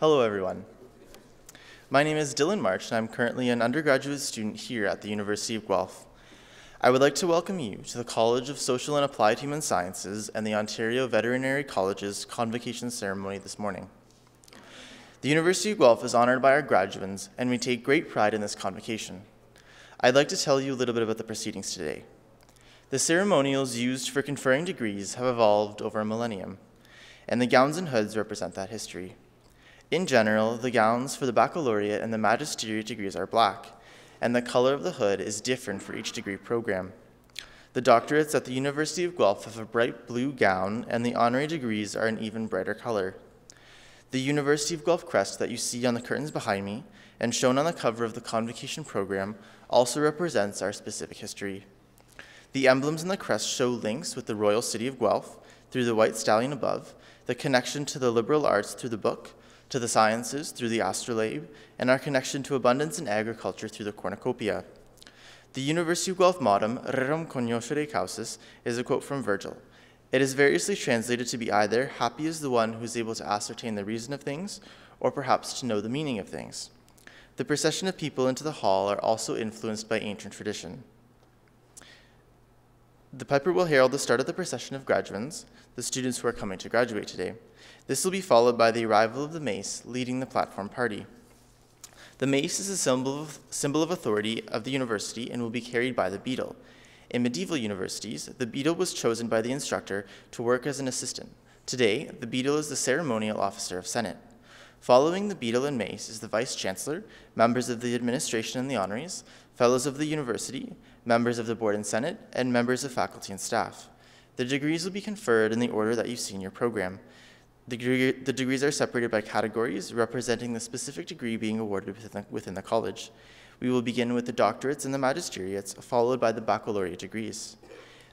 Hello, everyone. My name is Dylan March, and I'm currently an undergraduate student here at the University of Guelph. I would like to welcome you to the College of Social and Applied Human Sciences and the Ontario Veterinary College's convocation ceremony this morning. The University of Guelph is honored by our graduates, and we take great pride in this convocation. I'd like to tell you a little bit about the proceedings today. The ceremonials used for conferring degrees have evolved over a millennium, and the gowns and hoods represent that history. In general, the gowns for the baccalaureate and the magisteriate degrees are black, and the color of the hood is different for each degree program. The doctorates at the University of Guelph have a bright blue gown, and the honorary degrees are an even brighter color. The University of Guelph crest that you see on the curtains behind me and shown on the cover of the convocation program also represents our specific history. The emblems in the crest show links with the royal city of Guelph through the white stallion above, the connection to the liberal arts through the book, to the sciences through the astrolabe, and our connection to abundance in agriculture through the cornucopia. The University of Guelph motto, Rerum cognoscere causis, is a quote from Virgil. It is variously translated to be either, happy is the one who is able to ascertain the reason of things, or perhaps to know the meaning of things. The procession of people into the hall are also influenced by ancient tradition. The piper will herald the start of the procession of graduands, the students who are coming to graduate today. This will be followed by the arrival of the mace leading the platform party. The mace is a symbol of authority of the university and will be carried by the beadle. In medieval universities, the beadle was chosen by the instructor to work as an assistant. Today, the beadle is the ceremonial officer of Senate. Following the beadle and mace is the vice-chancellor, members of the administration and the honorees, fellows of the university, members of the board and senate, and members of faculty and staff. The degrees will be conferred in the order that you see in your program. The degrees are separated by categories representing the specific degree being awarded within the college. We will begin with the doctorates and the magisteriates, followed by the baccalaureate degrees.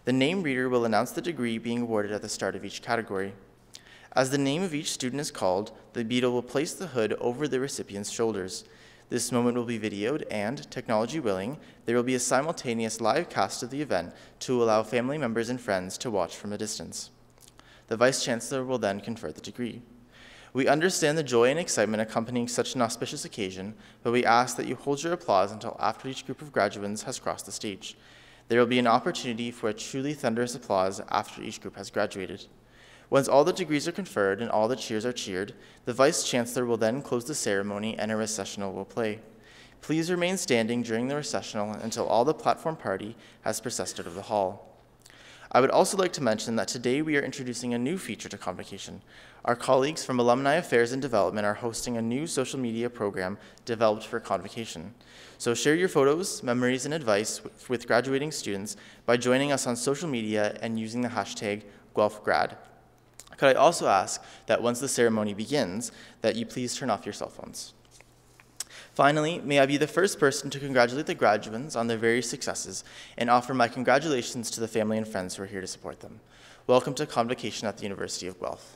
The name reader will announce the degree being awarded at the start of each category. As the name of each student is called, the beadle will place the hood over the recipient's shoulders. This moment will be videoed and, technology willing, there will be a simultaneous live cast of the event to allow family members and friends to watch from a distance. The Vice-Chancellor will then confer the degree. We understand the joy and excitement accompanying such an auspicious occasion, but we ask that you hold your applause until after each group of graduands has crossed the stage. There will be an opportunity for a truly thunderous applause after each group has graduated. Once all the degrees are conferred and all the cheers are cheered, the Vice-Chancellor will then close the ceremony and a recessional will play. Please remain standing during the recessional until all the platform party has processed out of the hall. I would also like to mention that today we are introducing a new feature to convocation. Our colleagues from Alumni Affairs and Development are hosting a new social media program developed for convocation. So share your photos, memories, and advice with graduating students by joining us on social media and using the hashtag #GuelphGrad. Could I also ask that once the ceremony begins, that you please turn off your cell phones. Finally, may I be the first person to congratulate the graduands on their various successes and offer my congratulations to the family and friends who are here to support them. Welcome to convocation at the University of Guelph.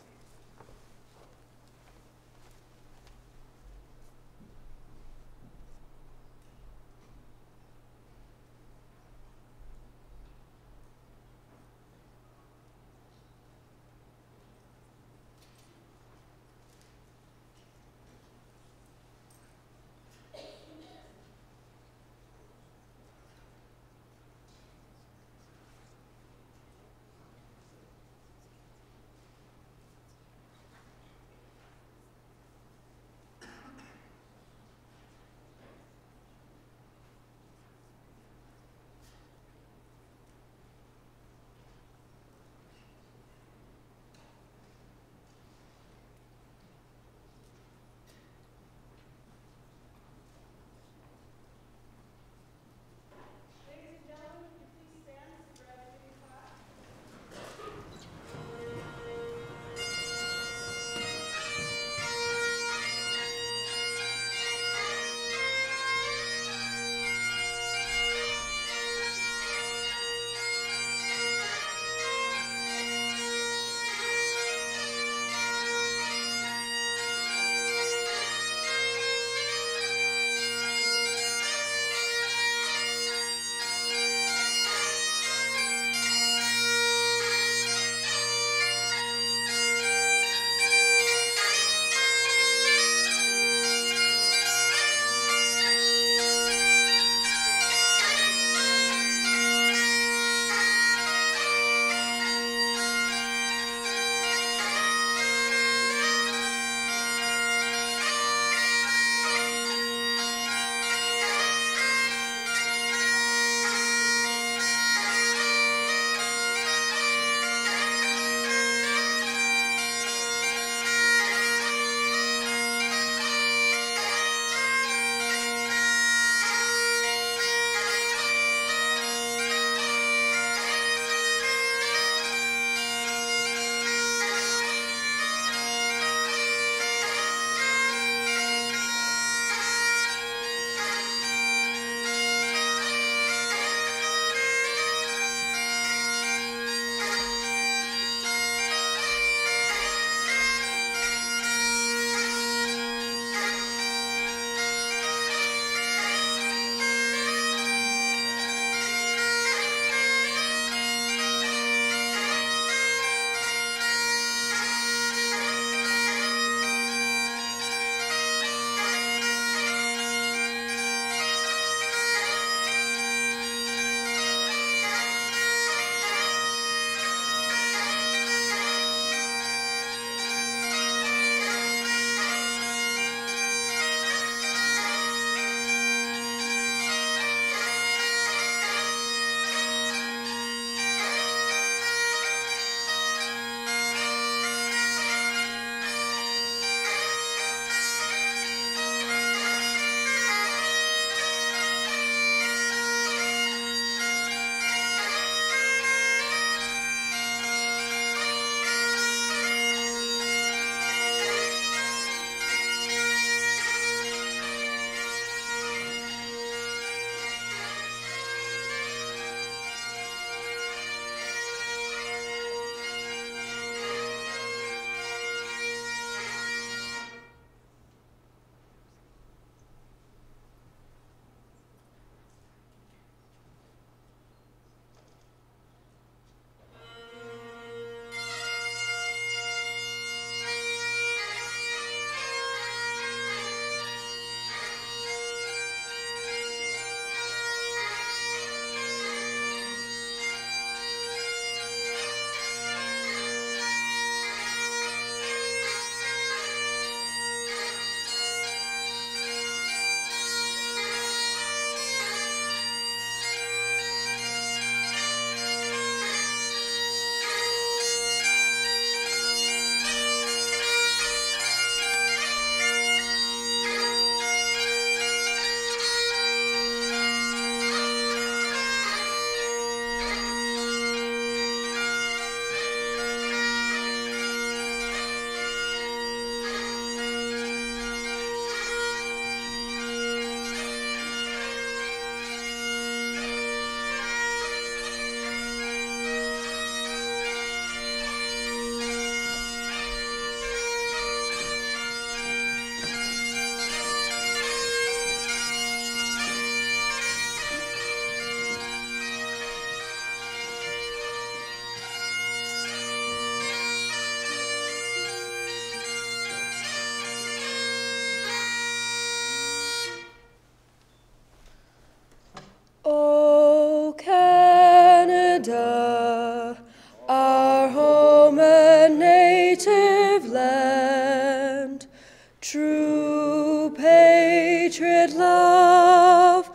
True patriot love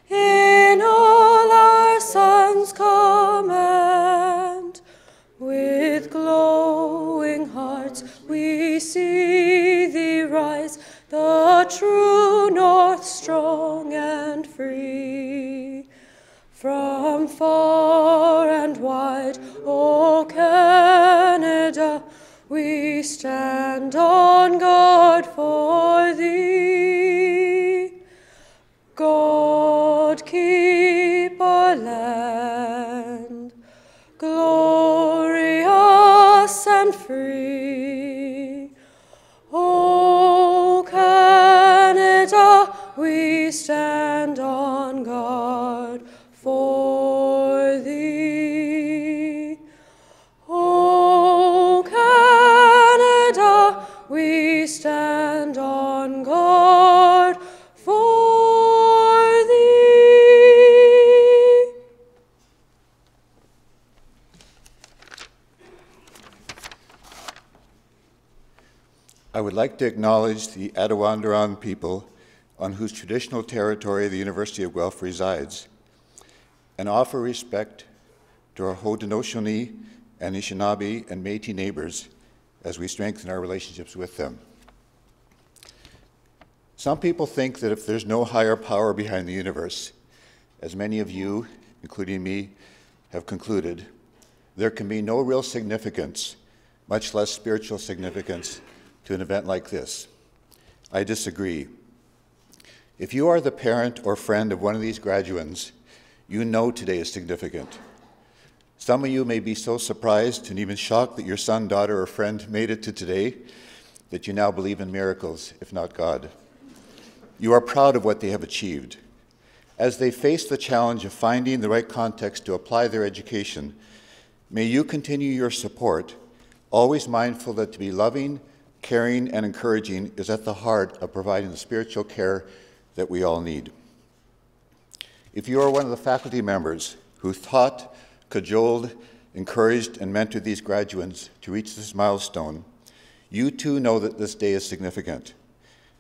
in all our sons command. With glowing hearts we see thee rise, the true North strong and free. From far and wide, O Canada, we stand on guard for thee. God keep our land, glorious and free. O Canada, we stand on guard for thee. O Canada, we stand on guard for thee. I would like to acknowledge the Attawandaron people on whose traditional territory the University of Guelph resides, and offer respect to our Haudenosaunee, Anishinaabe, and Métis neighbors as we strengthen our relationships with them. Some people think that if there's no higher power behind the universe, as many of you, including me, have concluded, there can be no real significance, much less spiritual significance, to an event like this. I disagree. If you are the parent or friend of one of these graduands, you know today is significant. Some of you may be so surprised and even shocked that your son, daughter, or friend made it to today that you now believe in miracles, if not God. You are proud of what they have achieved. As they face the challenge of finding the right context to apply their education, may you continue your support, always mindful that to be loving, caring, and encouraging is at the heart of providing the spiritual care that we all need. If you are one of the faculty members who taught, cajoled, encouraged, and mentored these graduates to reach this milestone, you too know that this day is significant.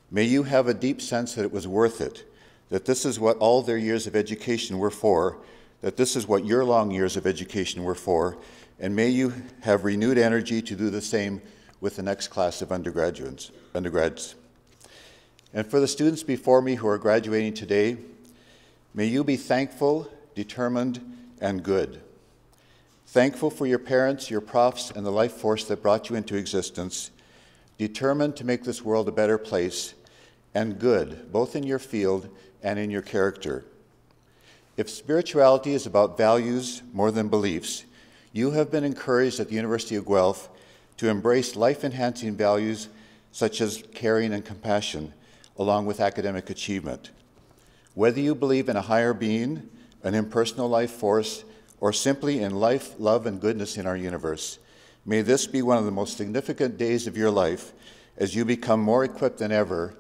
May you have a deep sense that it was worth it, that this is what all their years of education were for, that this is what your long years of education were for, and may you have renewed energy to do the same with the next class of undergrads. And for the students before me who are graduating today, may you be thankful, determined, and good. Thankful for your parents, your profs, and the life force that brought you into existence, determined to make this world a better place, and good, both in your field and in your character. If spirituality is about values more than beliefs, you have been encouraged at the University of Guelph to embrace life-enhancing values such as caring and compassion, along with academic achievement. Whether you believe in a higher being, an impersonal life force, or simply in life, love, and goodness in our universe, may this be one of the most significant days of your life as you become more equipped than ever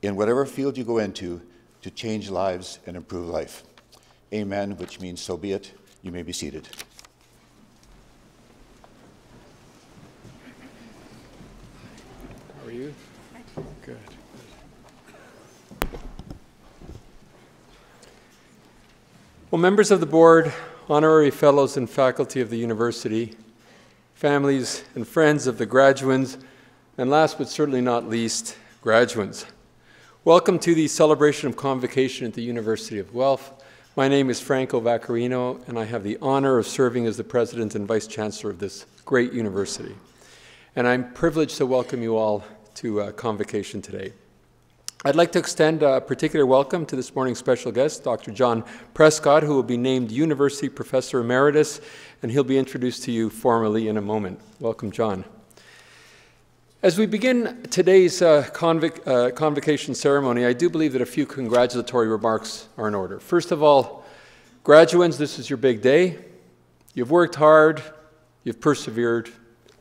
in whatever field you go into to change lives and improve life. Amen, which means so be it. You may be seated. How are you? Good. Well, members of the board, honorary fellows and faculty of the university, families and friends of the graduands, and last but certainly not least, graduands. Welcome to the celebration of convocation at the University of Guelph. My name is Franco Vaccarino, and I have the honor of serving as the president and vice chancellor of this great university. And I'm privileged to welcome you all to convocation today. I'd like to extend a particular welcome to this morning's special guest, Dr. John Prescott, who will be named University Professor Emeritus, and he'll be introduced to you formally in a moment. Welcome, John. As we begin today's convocation ceremony, I do believe that a few congratulatory remarks are in order. First of all, graduands, this is your big day. You've worked hard, you've persevered,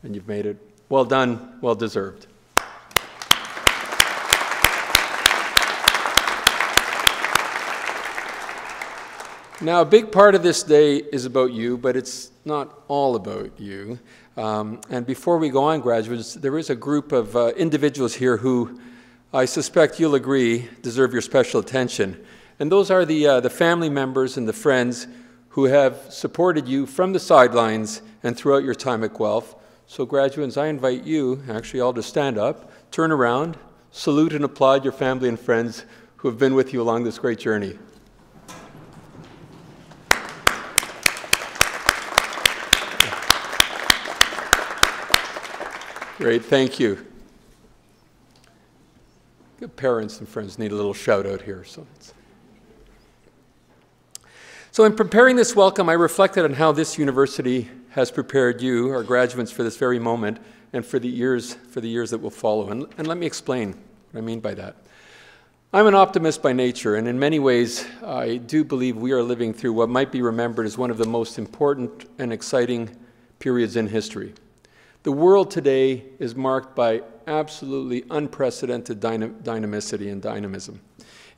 and you've made it. Well done, well deserved. Now, a big part of this day is about you, but it's not all about you. And before we go on, graduates, there is a group of individuals here who I suspect you'll agree, deserve your special attention. And those are the family members and the friends who have supported you from the sidelines and throughout your time at Guelph. So graduates, I invite you, actually all to stand up, turn around, salute and applaud your family and friends who have been with you along this great journey. Great, thank you. Good parents and friends need a little shout out here. So in preparing this welcome, I reflected on how this university has prepared you, our graduates, for this very moment and for the years that will follow. And let me explain what I mean by that. I'm an optimist by nature, and in many ways, I do believe we are living through what might be remembered as one of the most important and exciting periods in history. The world today is marked by absolutely unprecedented dynamicity and dynamism.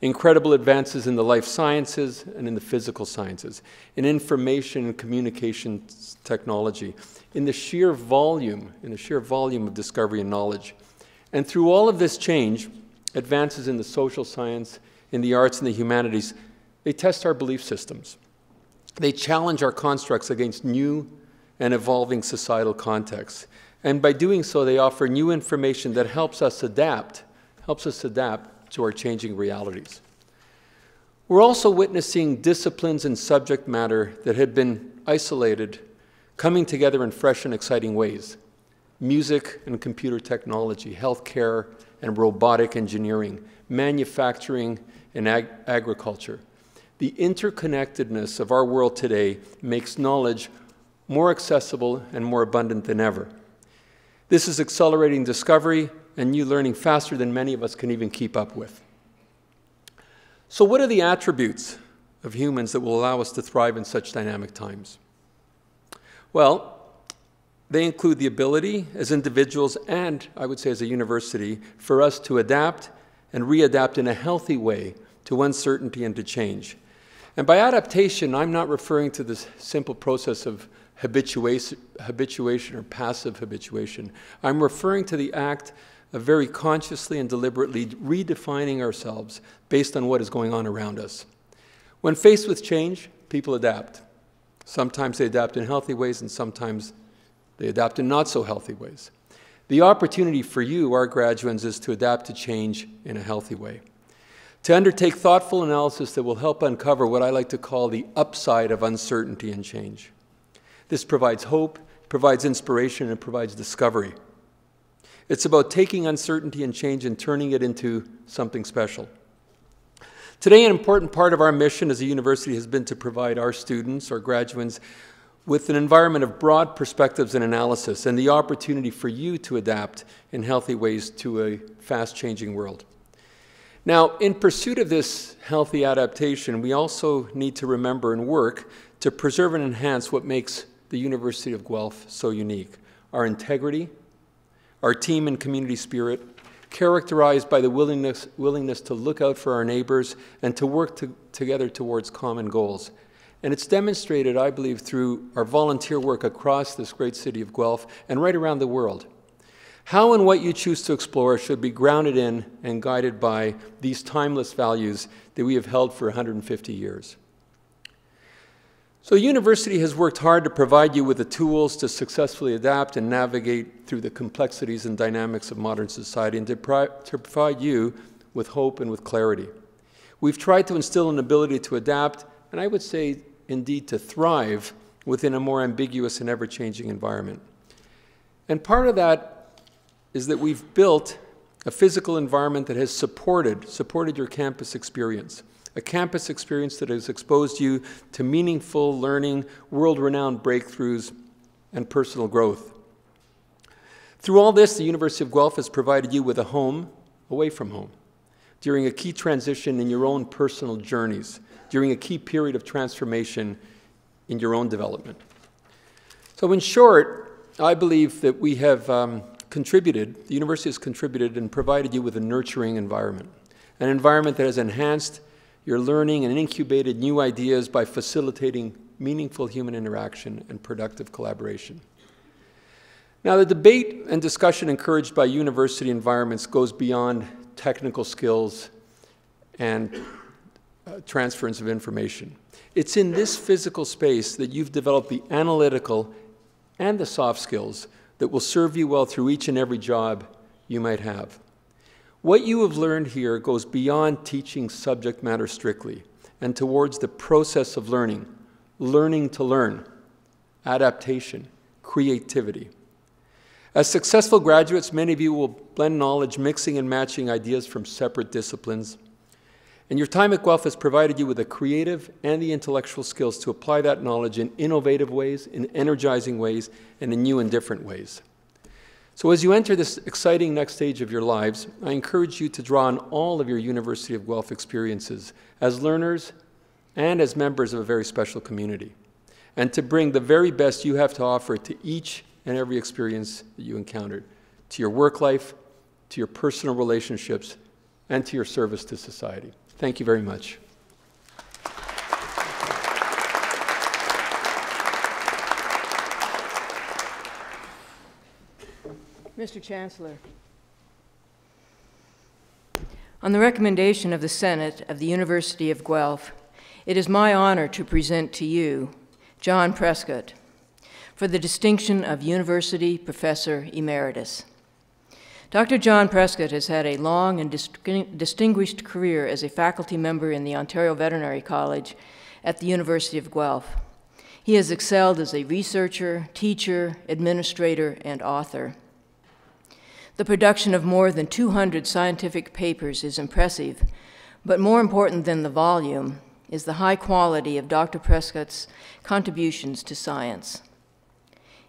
Incredible advances in the life sciences and in the physical sciences, in information and communication technology, in the sheer volume of discovery and knowledge. And through all of this change, advances in the social science, in the arts and the humanities, they test our belief systems. They challenge our constructs against new and evolving societal contexts. And by doing so, they offer new information that helps us adapt to our changing realities. We're also witnessing disciplines and subject matter that had been isolated coming together in fresh and exciting ways. Music and computer technology, healthcare and robotic engineering, manufacturing and agriculture. The interconnectedness of our world today makes knowledge more accessible and more abundant than ever. This is accelerating discovery and new learning faster than many of us can even keep up with. So what are the attributes of humans that will allow us to thrive in such dynamic times? Well, they include the ability as individuals and, I would say, as a university, for us to adapt and readapt in a healthy way to uncertainty and to change. And by adaptation, I'm not referring to this simple process of habituation or passive habituation. I'm referring to the act of very consciously and deliberately redefining ourselves based on what is going on around us. When faced with change, people adapt. Sometimes they adapt in healthy ways, and sometimes they adapt in not so healthy ways. The opportunity for you, our graduates, is to adapt to change in a healthy way. To undertake thoughtful analysis that will help uncover what I like to call the upside of uncertainty and change. This provides hope, provides inspiration, and provides discovery. It's about taking uncertainty and change and turning it into something special. Today, an important part of our mission as a university has been to provide our students, our graduates, with an environment of broad perspectives and analysis and the opportunity for you to adapt in healthy ways to a fast-changing world. Now, in pursuit of this healthy adaptation, we also need to remember and work to preserve and enhance what makes the University of Guelph so unique. Our integrity, our team and community spirit, characterized by the willingness to look out for our neighbors and to work together towards common goals. And it's demonstrated, I believe, through our volunteer work across this great city of Guelph and right around the world. How and what you choose to explore should be grounded in and guided by these timeless values that we have held for 150 years. So the university has worked hard to provide you with the tools to successfully adapt and navigate through the complexities and dynamics of modern society and to provide you with hope and with clarity. We've tried to instill an ability to adapt, and I would say, indeed, to thrive within a more ambiguous and ever-changing environment. And part of that is that we've built a physical environment that has supported your campus experience. A campus experience that has exposed you to meaningful learning, world-renowned breakthroughs, and personal growth. Through all this, the University of Guelph has provided you with a home away from home during a key transition in your own personal journeys, during a key period of transformation in your own development. So in short, I believe that we have the university has contributed and provided you with a nurturing environment, an environment that has enhanced your learning and incubated new ideas by facilitating meaningful human interaction and productive collaboration. Now, the debate and discussion encouraged by university environments goes beyond technical skills, and transference of information. It's in this physical space that you've developed the analytical and the soft skills that will serve you well through each and every job you might have. What you have learned here goes beyond teaching subject matter strictly and towards the process of learning, learning to learn, adaptation, creativity. As successful graduates, many of you will blend knowledge, mixing and matching ideas from separate disciplines. And your time at Guelph has provided you with the creative and the intellectual skills to apply that knowledge in innovative ways, in energizing ways, and in new and different ways. So as you enter this exciting next stage of your lives, I encourage you to draw on all of your University of Guelph experiences as learners and as members of a very special community, and to bring the very best you have to offer to each and every experience that you encountered, to your work life, to your personal relationships, and to your service to society. Thank you very much. Mr. Chancellor, on the recommendation of the Senate of the University of Guelph, it is my honor to present to you John Prescott for the distinction of University Professor Emeritus. Dr. John Prescott has had a long and distinguished career as a faculty member in the Ontario Veterinary College at the University of Guelph. He has excelled as a researcher, teacher, administrator, and author. The production of more than 200 scientific papers is impressive, but more important than the volume is the high quality of Dr. Prescott's contributions to science.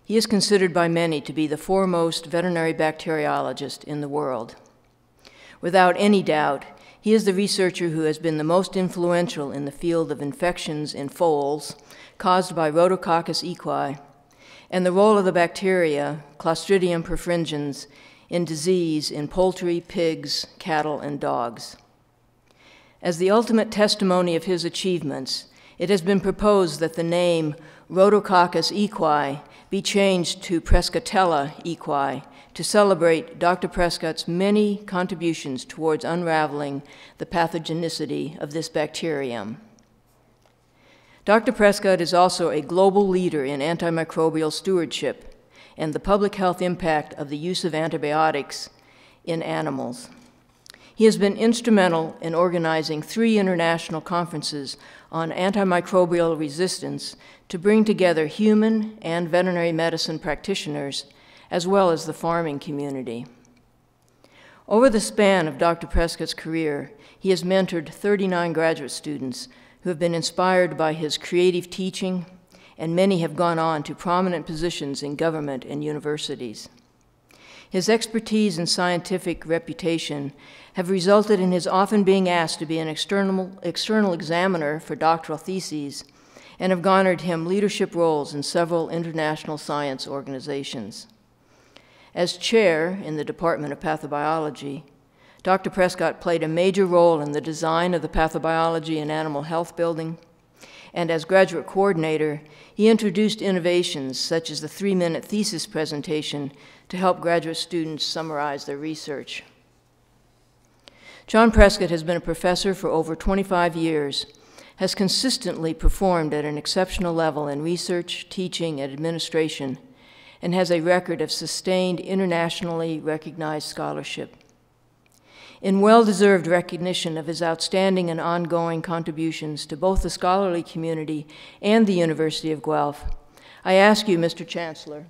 He is considered by many to be the foremost veterinary bacteriologist in the world. Without any doubt, he is the researcher who has been the most influential in the field of infections in foals caused by Rhodococcus equi, and the role of the bacteria, Clostridium perfringens, in disease in poultry, pigs, cattle, and dogs. As the ultimate testimony of his achievements, it has been proposed that the name Rhodococcus equi be changed to Prescottella equi to celebrate Dr. Prescott's many contributions towards unraveling the pathogenicity of this bacterium. Dr. Prescott is also a global leader in antimicrobial stewardship and the public health impact of the use of antibiotics in animals. He has been instrumental in organizing 3 international conferences on antimicrobial resistance to bring together human and veterinary medicine practitioners, as well as the farming community. Over the span of Dr. Prescott's career, he has mentored 39 graduate students who have been inspired by his creative teaching, and many have gone on to prominent positions in government and universities. His expertise and scientific reputation have resulted in his often being asked to be an external examiner for doctoral theses, and have garnered him leadership roles in several international science organizations. As chair in the Department of Pathobiology, Dr. Prescott played a major role in the design of the Pathobiology and Animal Health Building, and as graduate coordinator, he introduced innovations such as the 3-minute thesis presentation to help graduate students summarize their research. John Prescott has been a professor for over 25 years, has consistently performed at an exceptional level in research, teaching, and administration, and has a record of sustained internationally recognized scholarship. In well-deserved recognition of his outstanding and ongoing contributions to both the scholarly community and the University of Guelph, I ask you, Mr. Chancellor,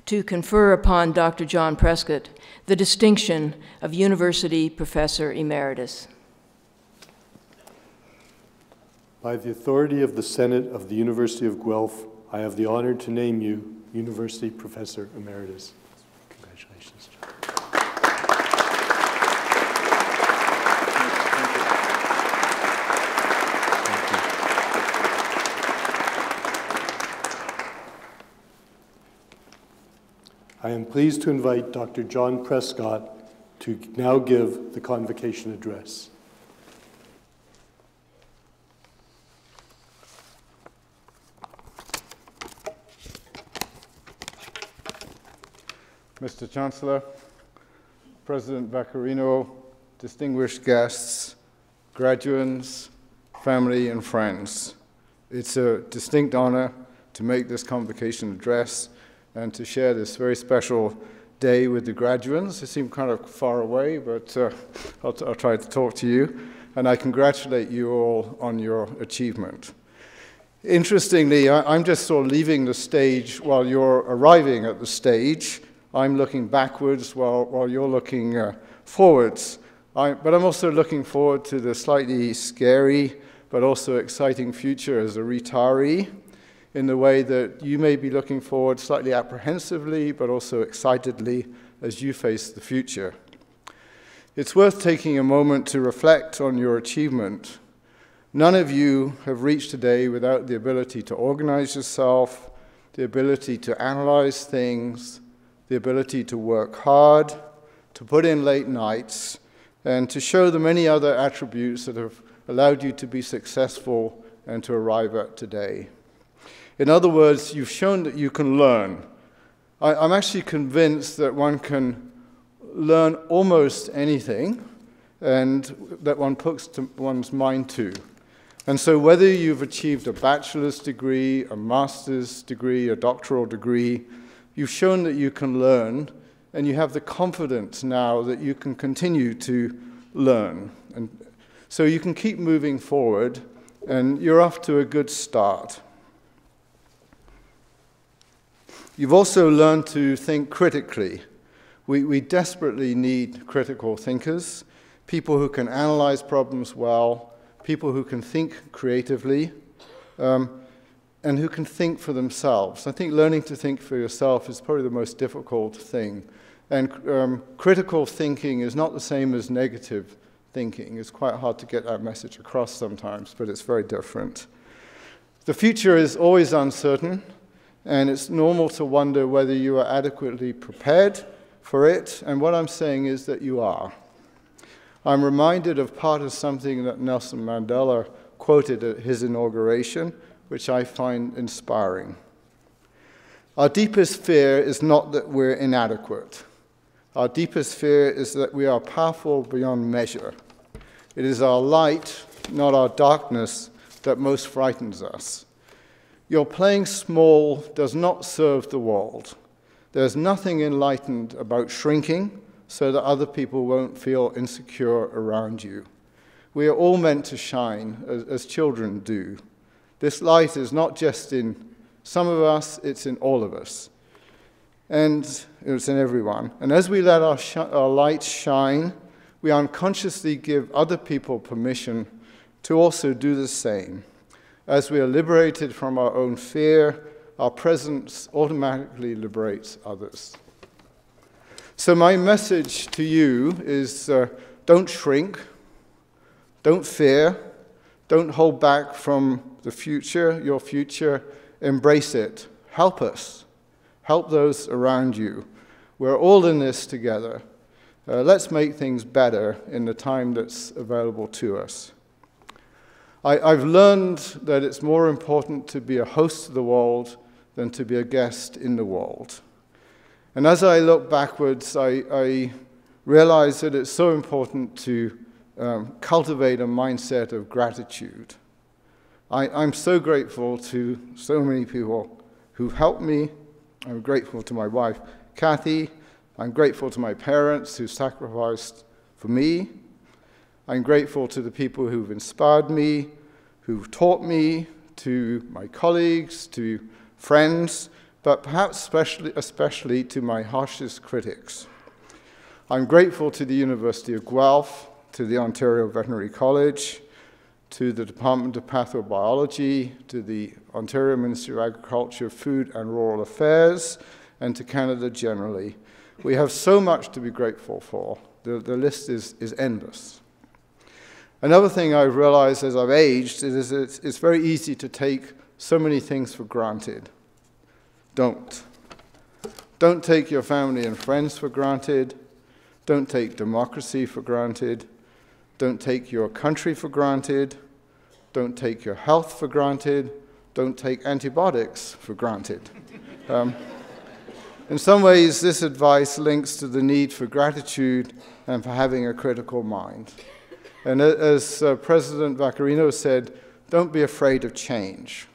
to confer upon Dr. John Prescott the distinction of University Professor Emeritus. By the authority of the Senate of the University of Guelph, I have the honor to name you University Professor Emeritus. Congratulations, John. I am pleased to invite Dr. John Prescott to now give the convocation address. Mr. Chancellor, President Vaccarino, distinguished guests, graduates, family, and friends. It's a distinct honor to make this convocation address and to share this very special day with the graduates. They seem kind of far away, but I'll try to talk to you. And I congratulate you all on your achievement. Interestingly, I'm just sort of leaving the stage while you're arriving at the stage. I'm looking backwards while you're looking forwards. But I'm also looking forward to the slightly scary but also exciting future as a retiree, in the way that you may be looking forward slightly apprehensively but also excitedly as you face the future. It's worth taking a moment to reflect on your achievement. None of you have reached today without the ability to organize yourself, the ability to analyze things, the ability to work hard, to put in late nights, and to show the many other attributes that have allowed you to be successful and to arrive at today. In other words, you've shown that you can learn. I'm actually convinced that one can learn almost anything and that one puts one's mind to. And so whether you've achieved a bachelor's degree, a master's degree, a doctoral degree, you've shown that you can learn, and you have the confidence now that you can continue to learn. And so you can keep moving forward, and you're off to a good start. You've also learned to think critically. We desperately need critical thinkers, people who can analyze problems well, people who can think creatively, and who can think for themselves. I think learning to think for yourself is probably the most difficult thing. And critical thinking is not the same as negative thinking. It's quite hard to get that message across sometimes, but it's very different. The future is always uncertain, and it's normal to wonder whether you are adequately prepared for it, and what I'm saying is that you are. I'm reminded of part of something that Nelson Mandela quoted at his inauguration, which I find inspiring. Our deepest fear is not that we're inadequate. Our deepest fear is that we are powerful beyond measure. It is our light, not our darkness, that most frightens us. Your playing small does not serve the world. There's nothing enlightened about shrinking so that other people won't feel insecure around you. We are all meant to shine as children do. This light is not just in some of us, it's in all of us. And it's in everyone. And as we let our light shine, we unconsciously give other people permission to also do the same. As we are liberated from our own fear, our presence automatically liberates others. So my message to you is don't shrink, don't fear, don't hold back from the future, your future, embrace it. Help us, help those around you. We're all in this together. Let's make things better in the time that's available to us. I've learned that it's more important to be a host of the world than to be a guest in the world. And as I look backwards, I realize that it's so important to cultivate a mindset of gratitude. I'm so grateful to so many people who've helped me. I'm grateful to my wife, Kathy. I'm grateful to my parents who sacrificed for me. I'm grateful to the people who've inspired me, who've taught me, to my colleagues, to friends, but perhaps especially to my harshest critics. I'm grateful to the University of Guelph, to the Ontario Veterinary College, to the Department of Pathobiology, to the Ontario Ministry of Agriculture, Food and Rural Affairs, and to Canada generally. We have so much to be grateful for. The list is endless. Another thing I've realized as I've aged is it's very easy to take so many things for granted. Don't. Don't take your family and friends for granted. Don't take democracy for granted. Don't take your country for granted. Don't take your health for granted. Don't take antibiotics for granted. In some ways, this advice links to the need for gratitude and for having a critical mind. And as President Vaccarino said, don't be afraid of change.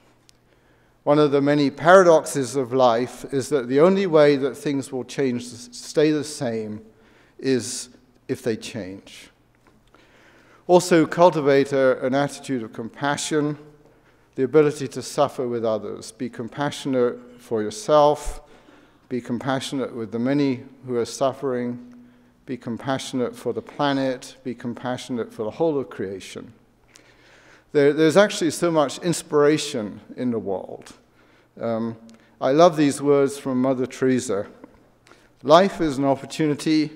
One of the many paradoxes of life is that the only way that things will change, stay the same, is if they change. Also, cultivate an attitude of compassion, the ability to suffer with others. Be compassionate for yourself, be compassionate with the many who are suffering, be compassionate for the planet, be compassionate for the whole of creation. There's actually so much inspiration in the world. I love these words from Mother Teresa. Life is an opportunity,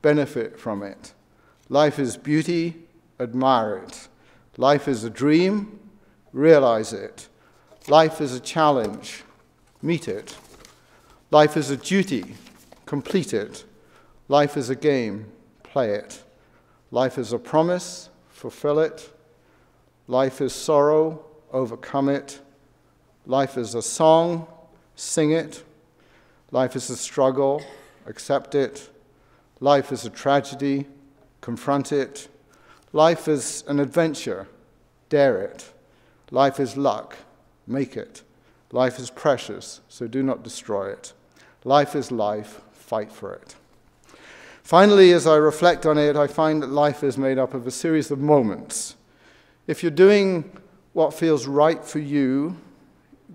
benefit from it. Life is beauty, admire it. Life is a dream, realize it. Life is a challenge, meet it. Life is a duty, complete it. Life is a game, play it. Life is a promise, fulfill it. Life is sorrow, overcome it. Life is a song, sing it. Life is a struggle, accept it. Life is a tragedy, confront it. Life is an adventure, dare it. Life is luck, make it. Life is precious, so do not destroy it. Life is life, fight for it. Finally, as I reflect on it, I find that life is made up of a series of moments. If you're doing what feels right for you,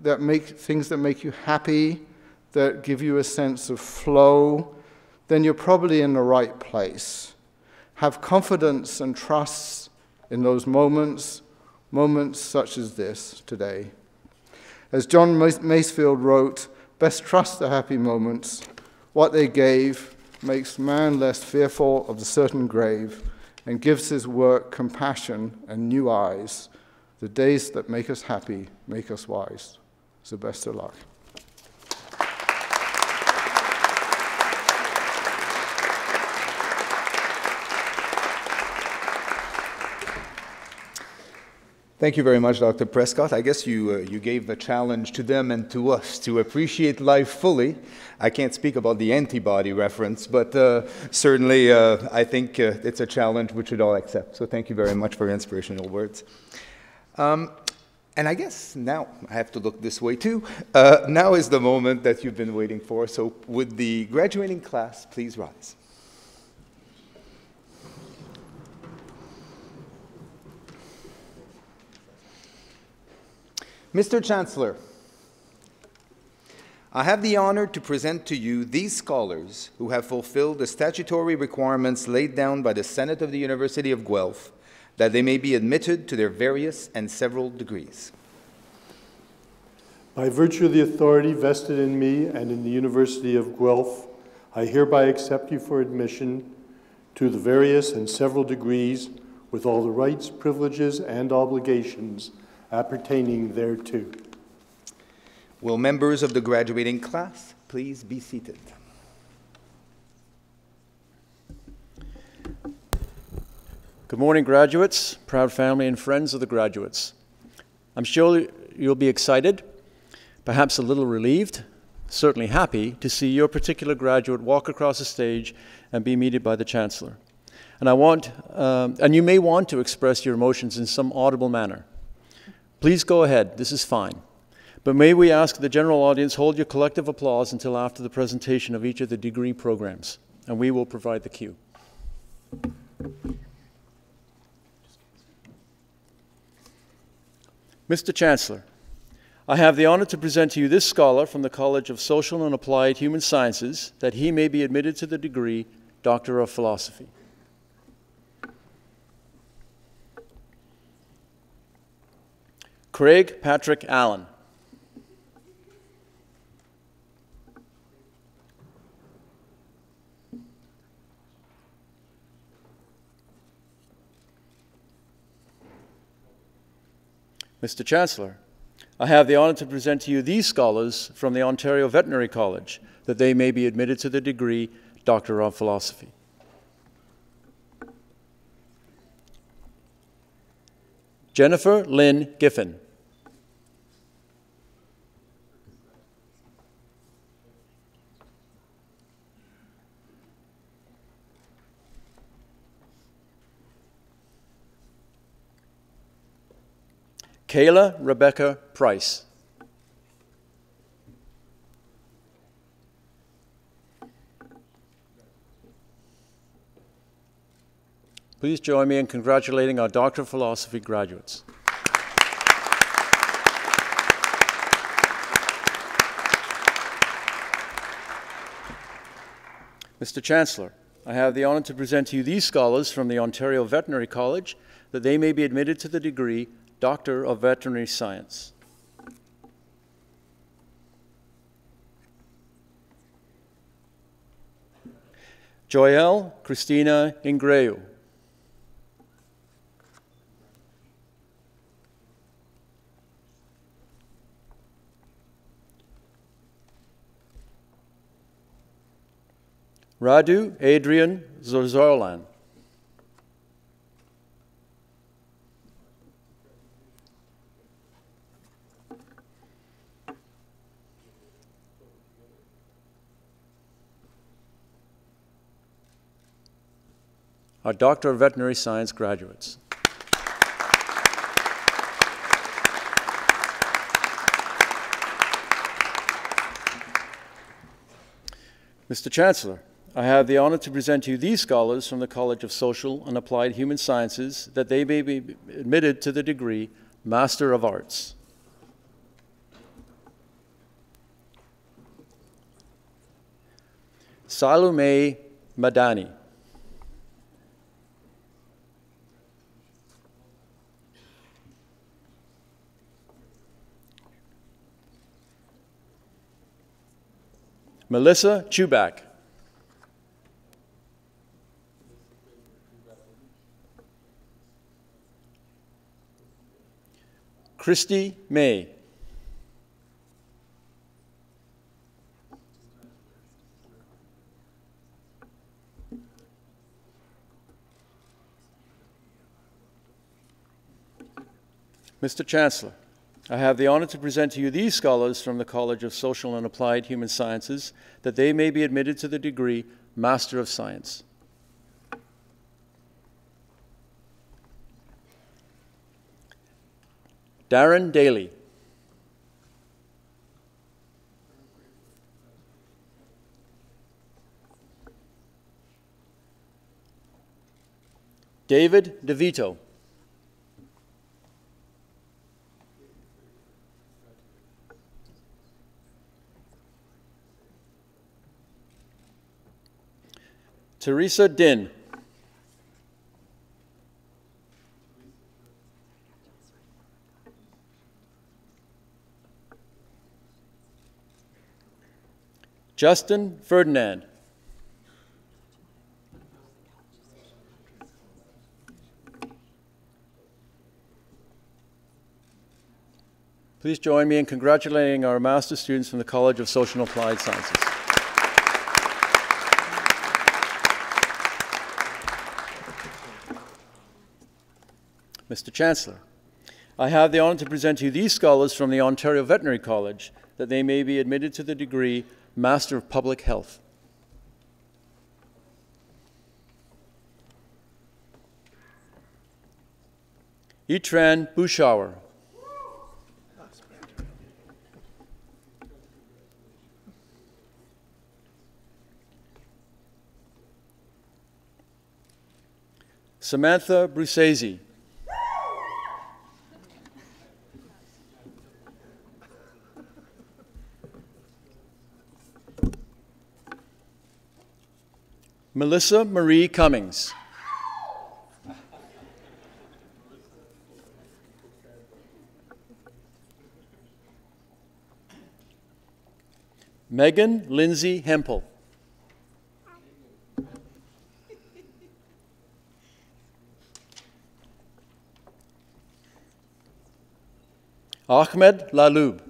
things that make you happy, that give you a sense of flow, then you're probably in the right place. Have confidence and trust in those moments such as this today. As John Masefield wrote, best trust the happy moments. What they gave makes man less fearful of the certain grave and gives his work compassion and new eyes. The days that make us happy make us wise. So best of luck. Thank you very much, Dr. Prescott. I guess you gave a challenge to them and to us to appreciate life fully. I can't speak about the antibody reference, but certainly I think it's a challenge we should all accept. So thank you very much for your inspirational words. And I guess now I have to look this way too. Now is the moment that you've been waiting for. So would the graduating class please rise? Mr. Chancellor, I have the honor to present to you these scholars who have fulfilled the statutory requirements laid down by the Senate of the University of Guelph that they may be admitted to their various and several degrees. By virtue of the authority vested in me and in the University of Guelph, I hereby accept you for admission to the various and several degrees with all the rights, privileges, and obligations appertaining thereto. Will members of the graduating class please be seated? Good morning, graduates, proud family and friends of the graduates. I'm sure you'll be excited, perhaps a little relieved, certainly happy to see your particular graduate walk across the stage and be meted by the Chancellor. And you may want to express your emotions in some audible manner. Please go ahead, this is fine. But may we ask the general audience hold your collective applause until after the presentation of each of the degree programs, and we will provide the cue. Mr. Chancellor, I have the honor to present to you this scholar from the College of Social and Applied Human Sciences that he may be admitted to the degree Doctor of Philosophy. Craig Patrick Allen. Mr. Chancellor, I have the honor to present to you these scholars from the Ontario Veterinary College that they may be admitted to the degree Doctor of Philosophy. Jennifer Lynn Giffen. Kayla Rebecca Price. Please join me in congratulating our Doctor of Philosophy graduates. Mr. Chancellor, I have the honor to present to you these scholars from the Ontario Veterinary College that they may be admitted to the degree Doctor of Veterinary Science. Joelle Christina Ingreu. Radu Adrian Zorzorlan. Our Doctor of Veterinary Science graduates. Mr. Chancellor, I have the honor to present to you these scholars from the College of Social and Applied Human Sciences that they may be admitted to the degree Master of Arts. Salome Madani. Melissa Chubak. Christy May. Mr. Chancellor, I have the honor to present to you these scholars from the College of Social and Applied Human Sciences that they may be admitted to the degree Master of Science. Darren Daly. David DeVito. Teresa Din. Justin Ferdinand. Please join me in congratulating our master's students from the College of Social and Applied Sciences. Mr. Chancellor, I have the honor to present to you these scholars from the Ontario Veterinary College that they may be admitted to the degree Master of Public Health. Itran Bushauer. Samantha Brucesi. Melissa Marie Cummings. Megan Lindsay Hempel. Ahmed Laloub.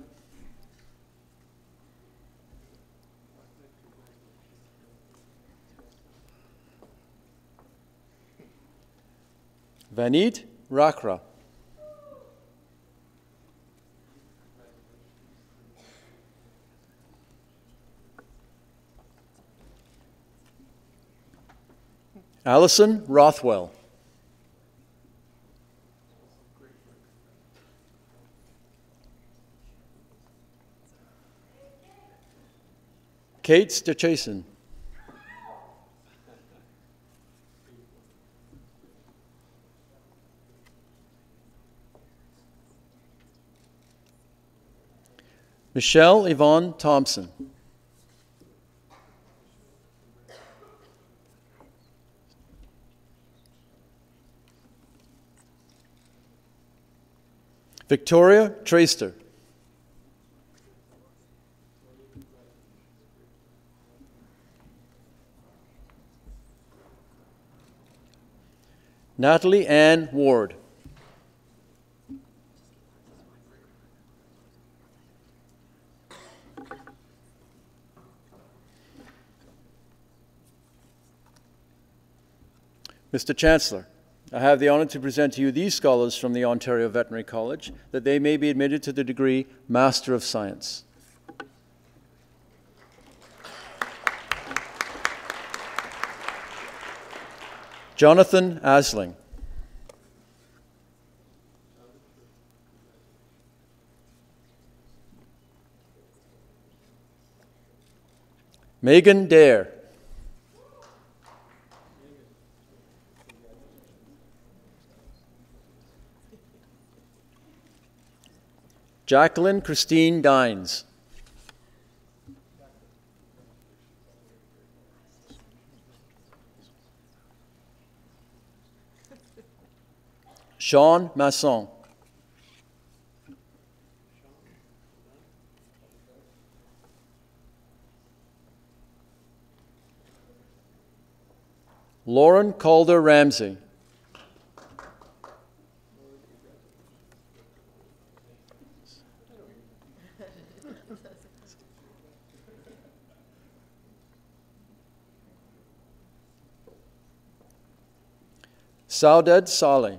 Vanit Rakra. Allison Rothwell. Kate Sturchason. Michelle Yvonne Thompson. Victoria Traister. Natalie Ann Ward. Mr. Chancellor, I have the honor to present to you these scholars from the Ontario Veterinary College, that they may be admitted to the degree Master of Science. Jonathan Asling. Megan Dare. Jacqueline Christine Dines. Sean Masson. Lauren Calder Ramsey. Sauded Saleh.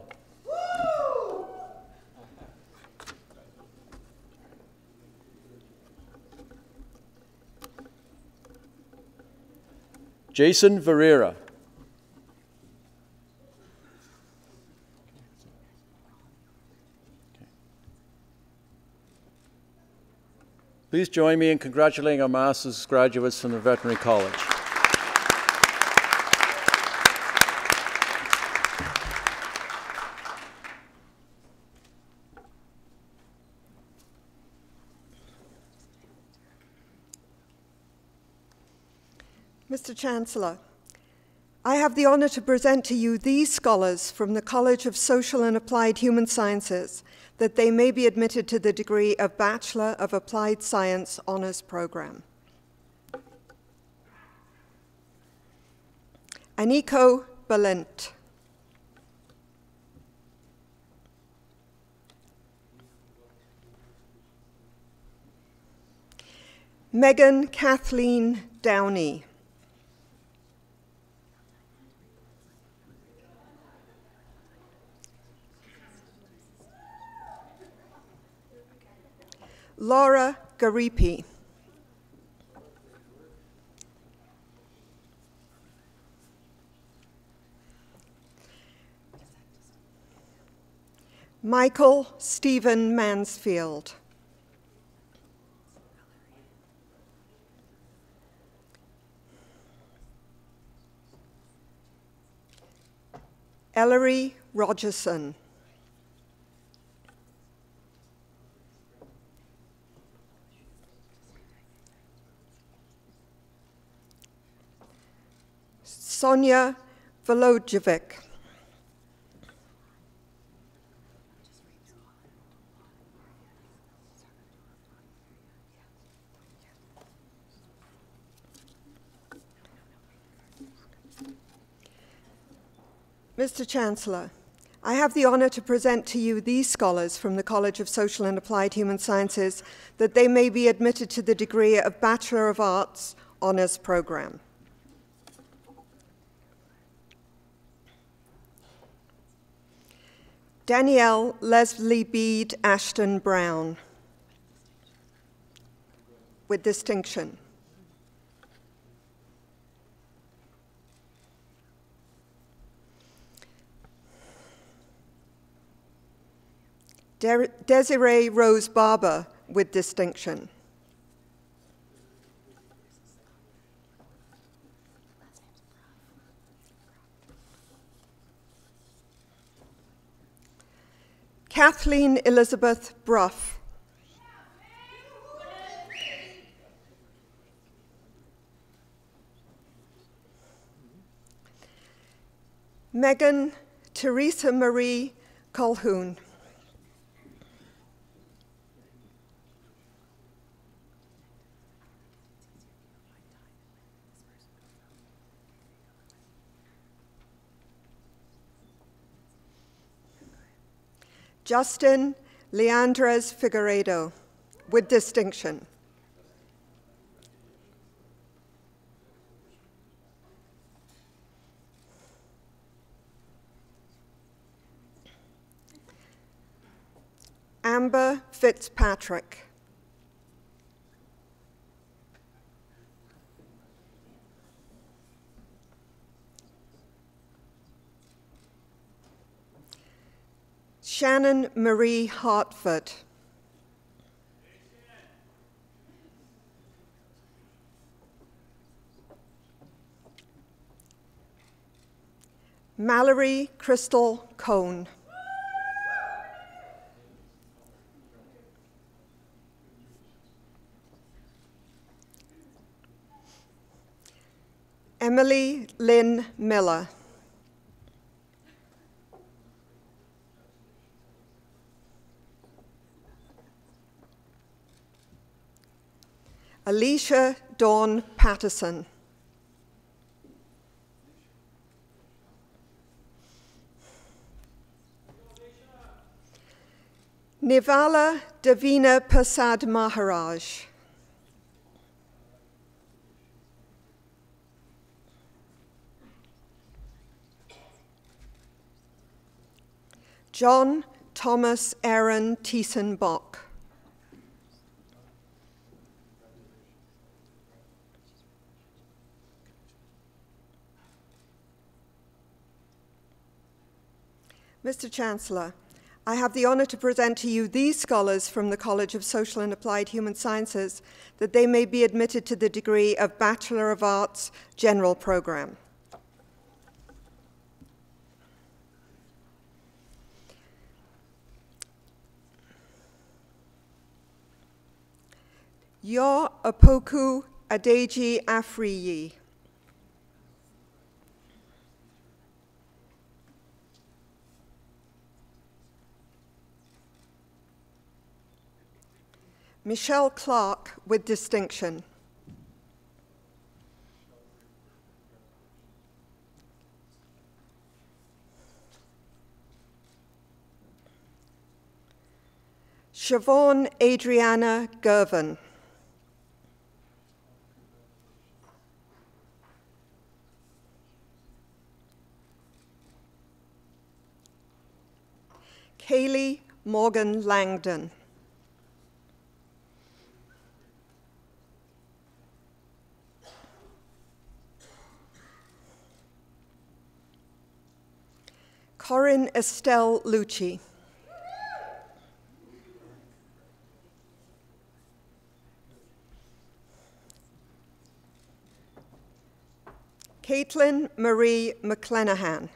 Jason Varera. Please join me in congratulating our master's graduates from the Veterinary College. Mr. Chancellor, I have the honor to present to you these scholars from the College of Social and Applied Human Sciences, that they may be admitted to the degree of Bachelor of Applied Science Honors Program. Aniko Balint. Megan Kathleen Downey. Laura Garipi. Michael Stephen Mansfield. Ellery Rogerson. Sonia Volodjevic. Mr. Chancellor, I have the honor to present to you these scholars from the College of Social and Applied Human Sciences, that they may be admitted to the degree of Bachelor of Arts Honors Program. Danielle Leslie Bede Ashton Brown, with distinction. Desiree Rose Barber, with distinction. Kathleen Elizabeth Bruff. Megan Teresa Marie Colhoun. Justin Leandres Figueredo, with distinction. Amber Fitzpatrick. Shannon Marie Hartford. Mallory Crystal Cohn. Emily Lynn Miller. Alicia Dawn Patterson. Nivala Davina Persad Maharaj. John Thomas Aaron Thiessen-Bock. Mr. Chancellor, I have the honor to present to you these scholars from the College of Social and Applied Human Sciences that they may be admitted to the degree of Bachelor of Arts General Program. Yo Opoku Adeji Afriyi. Michelle Clark, with distinction. Siobhan Adriana Gervin. Kaylee Morgan Langdon. Corinne Estelle Lucci. Caitlin Marie McClenahan.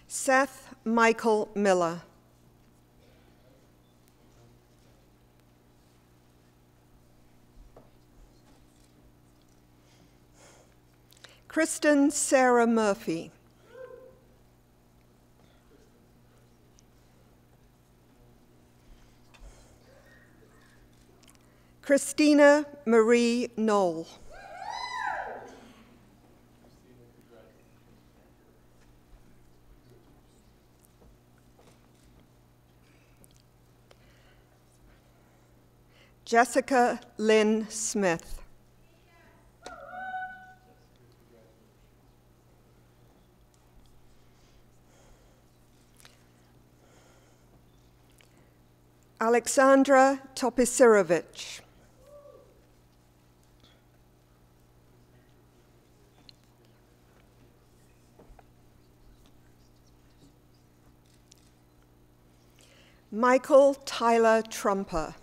Seth Michael Miller. Kristen Sarah Murphy. Christina Marie Knoll. Jessica Lynn Smith. Alexandra Topisirovich. Michael Tyler Trumper.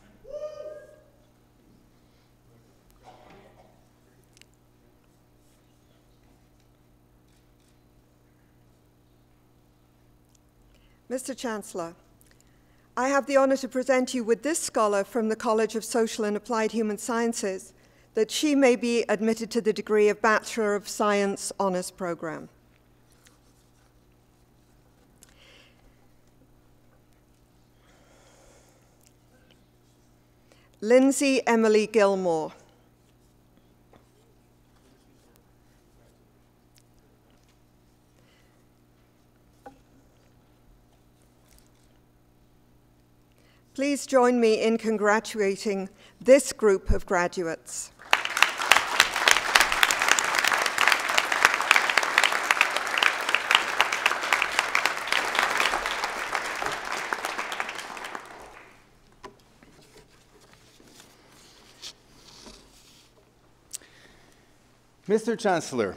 Mr. Chancellor, I have the honor to present you with this scholar from the College of Social and Applied Human Sciences, that she may be admitted to the degree of Bachelor of Science Honours Program. Lindsay Emily Gilmore. Please join me in congratulating this group of graduates. Mr. Chancellor,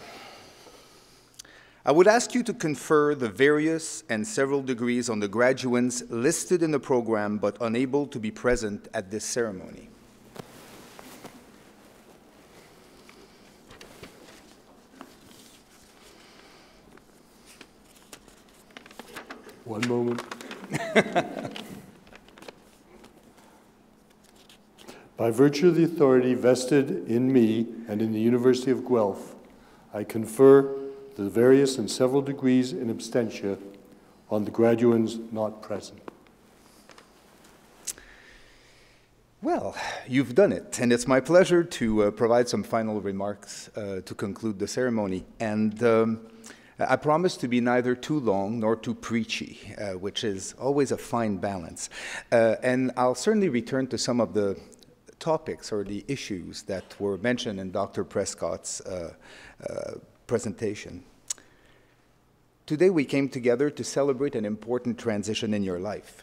I would ask you to confer the various and several degrees on the graduates listed in the program but unable to be present at this ceremony. One moment. By virtue of the authority vested in me and in the University of Guelph, I confer the various and several degrees in absentia on the graduands not present. Well, you've done it, and it's my pleasure to provide some final remarks to conclude the ceremony. And I promise to be neither too long nor too preachy, which is always a fine balance. And I'll certainly return to some of the topics or the issues that were mentioned in Dr. Prescott's presentation. Today we came together to celebrate an important transition in your life.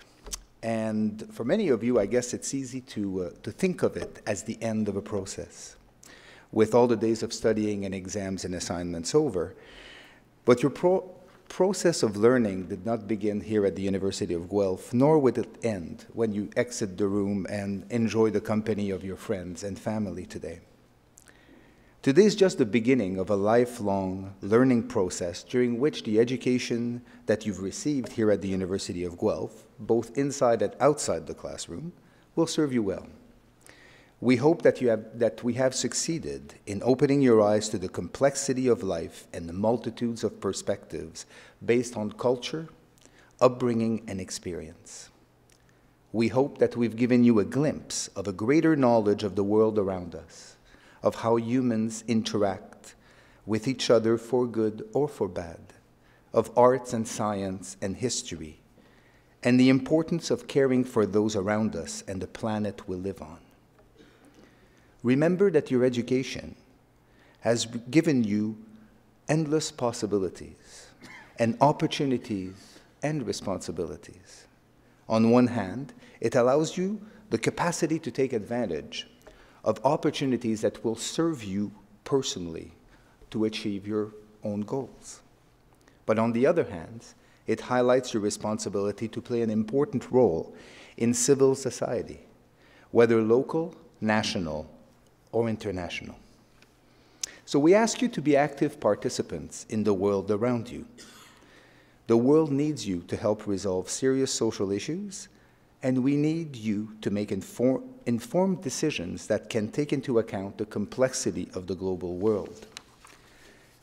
And for many of you, I guess it's easy to think of it as the end of a process, with all the days of studying and exams and assignments over. But your process of learning did not begin here at the University of Guelph, nor would it end when you exit the room and enjoy the company of your friends and family today. Today is just the beginning of a lifelong learning process during which the education that you've received here at the University of Guelph, both inside and outside the classroom, will serve you well. We hope that we have succeeded in opening your eyes to the complexity of life and the multitudes of perspectives based on culture, upbringing, and experience. We hope that we've given you a glimpse of a greater knowledge of the world around us, of how humans interact with each other for good or for bad, of arts and science and history, and the importance of caring for those around us and the planet we live on. Remember that your education has given you endless possibilities and opportunities and responsibilities. On one hand, it allows you the capacity to take advantage of opportunities that will serve you personally to achieve your own goals. But on the other hand, it highlights your responsibility to play an important role in civil society, whether local, national, or international. So we ask you to be active participants in the world around you. The world needs you to help resolve serious social issues, and we need you to make informed decisions that can take into account the complexity of the global world.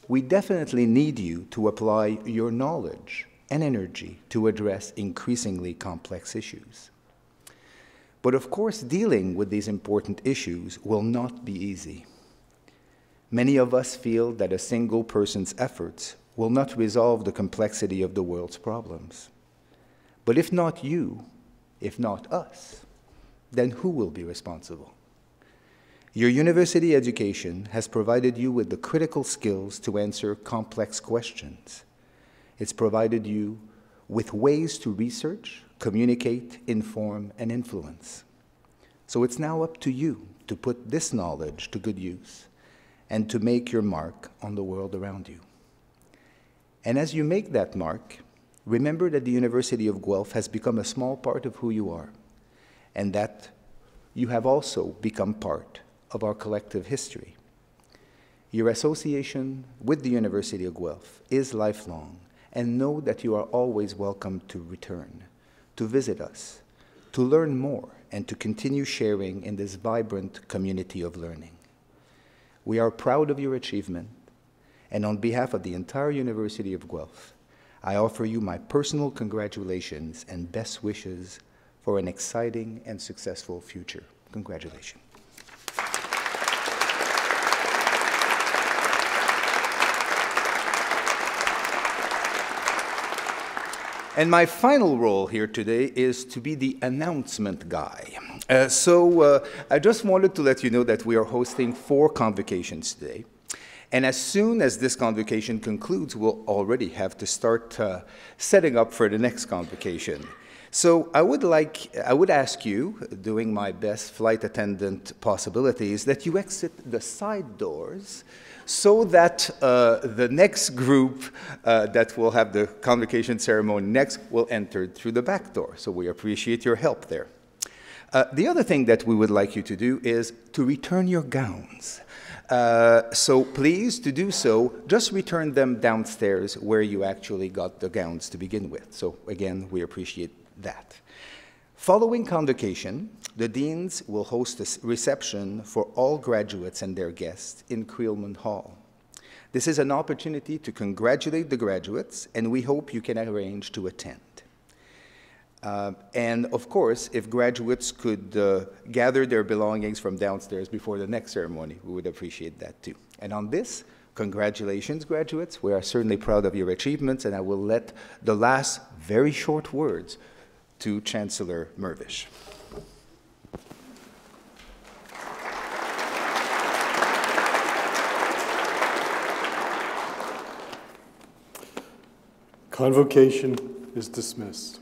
We definitely need you to apply your knowledge and energy to address increasingly complex issues. But of course, dealing with these important issues will not be easy. Many of us feel that a single person's efforts will not resolve the complexity of the world's problems. But if not you, if not us, then who will be responsible? Your university education has provided you with the critical skills to answer complex questions. It's provided you with ways to research, communicate, inform, and influence. So it's now up to you to put this knowledge to good use and to make your mark on the world around you. And as you make that mark, remember that the University of Guelph has become a small part of who you are, and that you have also become part of our collective history. Your association with the University of Guelph is lifelong, and know that you are always welcome to return, to visit us, to learn more, and to continue sharing in this vibrant community of learning. We are proud of your achievement, and on behalf of the entire University of Guelph, I offer you my personal congratulations and best wishes for an exciting and successful future. Congratulations. And my final role here today is to be the announcement guy. I just wanted to let you know that we are hosting 4 convocations today. And as soon as this convocation concludes, we'll already have to start setting up for the next convocation. So I would ask you, doing my best flight attendant possibilities, that you exit the side doors so that the next group that will have the convocation ceremony next will enter through the back door. So we appreciate your help there. The other thing that we would like you to do is to return your gowns. So please, to do so, just return them downstairs where you actually got the gowns to begin with. So again, we appreciate that. Following convocation, the deans will host a reception for all graduates and their guests in Creelman Hall. This is an opportunity to congratulate the graduates, and we hope you can arrange to attend. And of course, if graduates could gather their belongings from downstairs before the next ceremony, we would appreciate that too. And on this, congratulations, graduates. We are certainly proud of your achievements, and I will let the last very short words to Chancellor Mirvish. Convocation is dismissed.